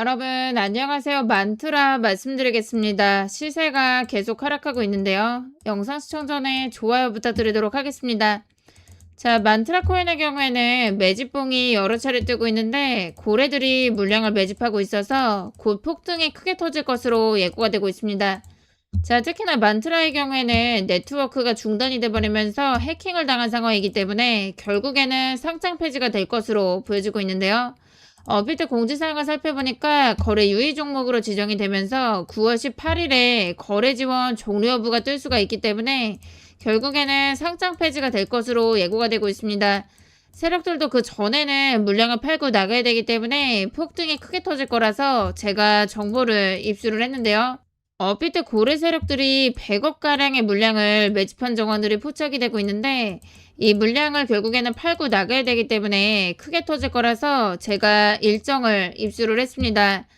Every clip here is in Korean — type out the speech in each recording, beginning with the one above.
여러분, 안녕하세요. 만트라 말씀드리겠습니다. 시세가 계속 하락하고 있는데요. 영상 시청 전에 좋아요 부탁드리도록 하겠습니다. 자, 만트라 코인의 경우에는 매집봉이 여러 차례 뜨고 있는데 고래들이 물량을 매집하고 있어서 곧 폭등이 크게 터질 것으로 예고가 되고 있습니다. 자, 특히나 만트라의 경우에는 네트워크가 중단이 돼버리면서 해킹을 당한 상황이기 때문에 결국에는 상장 폐지가 될 것으로 보여지고 있는데요. 업비트 공지사항을 살펴보니까 거래 유의 종목으로 지정이 되면서 9월 18일에 거래 지원 종료 여부가 뜰 수가 있기 때문에 결국에는 상장 폐지가 될 것으로 예고가 되고 있습니다. 세력들도 그 전에는 물량을 팔고 나가야 되기 때문에 폭등이 크게 터질 거라서 제가 정보를 입수를 했는데요. 업비트 고래 세력들이 100억가량의 물량을 매집한 정황들이 포착이 되고 있는데 이 물량을 결국에는 팔고 나가야 되기 때문에 크게 터질 거라서 제가 일정을 입수를 했습니다.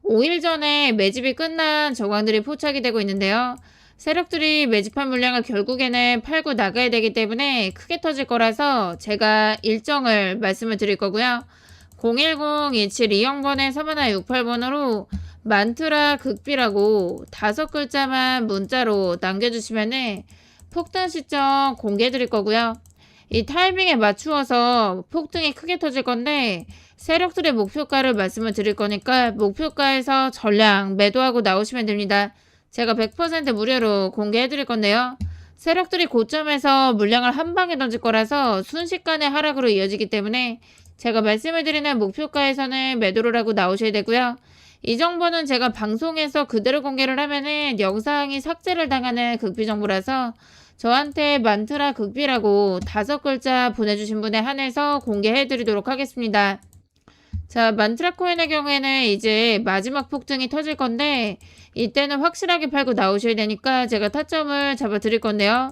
5일 전에 매집이 끝난 정황들이 포착이 되고 있는데요. 세력들이 매집한 물량을 결국에는 팔고 나가야 되기 때문에 크게 터질 거라서 제가 일정을 말씀을 드릴 거고요. 010-2720번에 3168번으로 만트라 극비라고 5글자만 문자로 남겨주시면은 폭등 시점 공개해 드릴 거고요. 이 타이밍에 맞추어서 폭등이 크게 터질 건데 세력들의 목표가를 말씀을 드릴 거니까 목표가에서 전량 매도하고 나오시면 됩니다. 제가 100% 무료로 공개해 드릴 건데요. 세력들이 고점에서 물량을 한 방에 던질 거라서 순식간에 하락으로 이어지기 때문에 제가 말씀을 드리는 목표가에서는 매도를 하고 나오셔야 되고요. 이 정보는 제가 방송에서 그대로 공개를 하면은 영상이 삭제를 당하는 극비 정보라서 저한테 만트라 극비라고 5글자 보내주신 분에 한해서 공개해 드리도록 하겠습니다. 자, 만트라 코인의 경우에는 이제 마지막 폭등이 터질 건데 이때는 확실하게 팔고 나오셔야 되니까 제가 타점을 잡아 드릴 건데요.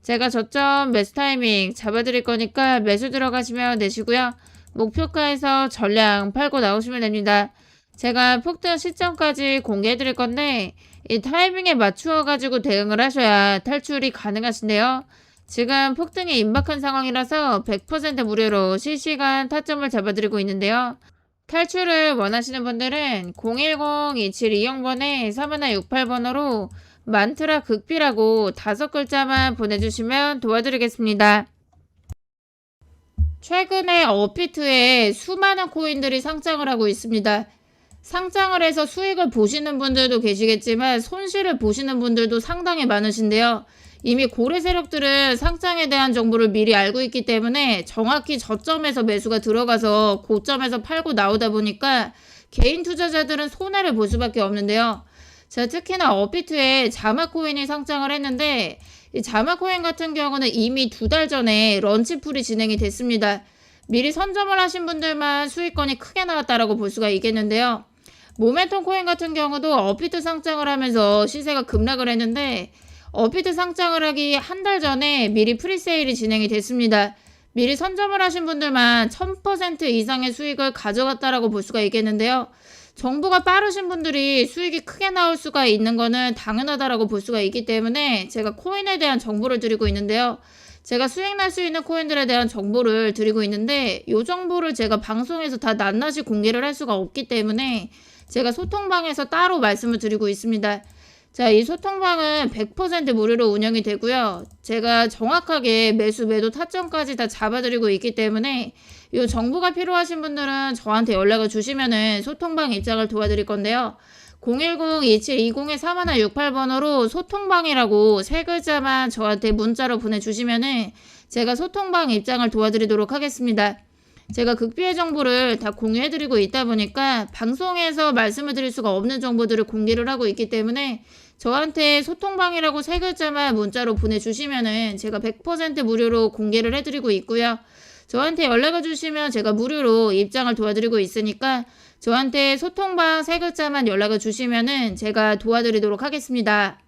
제가 저점 매수 타이밍 잡아 드릴 거니까 매수 들어가시면 되시고요. 목표가에서 전량 팔고 나오시면 됩니다. 제가 폭등 시점까지 공개해 드릴 건데 이 타이밍에 맞추어 가지고 대응을 하셔야 탈출이 가능하신데요. 지금 폭등이 임박한 상황이라서 100% 무료로 실시간 타점을 잡아드리고 있는데요. 탈출을 원하시는 분들은 010-2720번에 3168번으로 만트라 극비라고 5글자만 보내주시면 도와드리겠습니다. 최근에 업비트에 수많은 코인들이 상장을 하고 있습니다. 상장을 해서 수익을 보시는 분들도 계시겠지만 손실을 보시는 분들도 상당히 많으신데요. 이미 고래 세력들은 상장에 대한 정보를 미리 알고 있기 때문에 정확히 저점에서 매수가 들어가서 고점에서 팔고 나오다 보니까 개인 투자자들은 손해를 볼 수밖에 없는데요. 자, 특히나 업비트에 자마코인이 상장을 했는데 이 자마코인 같은 경우는 이미 2달 전에 런치풀이 진행이 됐습니다. 미리 선점을 하신 분들만 수익권이 크게 나왔다라고 볼 수가 있겠는데요. 모멘텀 코인 같은 경우도 업비트 상장을 하면서 시세가 급락을 했는데 업비트 상장을 하기 한 달 전에 미리 프리세일이 진행이 됐습니다. 미리 선점을 하신 분들만 1000% 이상의 수익을 가져갔다라고 볼 수가 있겠는데요. 정보가 빠르신 분들이 수익이 크게 나올 수가 있는 거는 당연하다라고 볼 수가 있기 때문에 제가 코인에 대한 정보를 드리고 있는데요. 제가 수익 날 수 있는 코인들에 대한 정보를 드리고 있는데 이 정보를 제가 방송에서 다 낱낱이 공개를 할 수가 없기 때문에 제가 소통방에서 따로 말씀을 드리고 있습니다. 자, 이 소통방은 100% 무료로 운영이 되고요. 제가 정확하게 매수, 매도 타점까지 다 잡아드리고 있기 때문에 이 정보가 필요하신 분들은 저한테 연락을 주시면은 소통방 입장을 도와드릴 건데요. 010-2720-3168번으로 소통방이라고 3글자만 저한테 문자로 보내주시면은 제가 소통방 입장을 도와드리도록 하겠습니다. 제가 극비의 정보를 다 공유해드리고 있다 보니까 방송에서 말씀을 드릴 수가 없는 정보들을 공개를 하고 있기 때문에 저한테 소통방이라고 3글자만 문자로 보내주시면은 제가 100% 무료로 공개를 해드리고 있고요. 저한테 연락을 주시면 제가 무료로 입장을 도와드리고 있으니까 저한테 소통방 3글자만 연락을 주시면은 제가 도와드리도록 하겠습니다.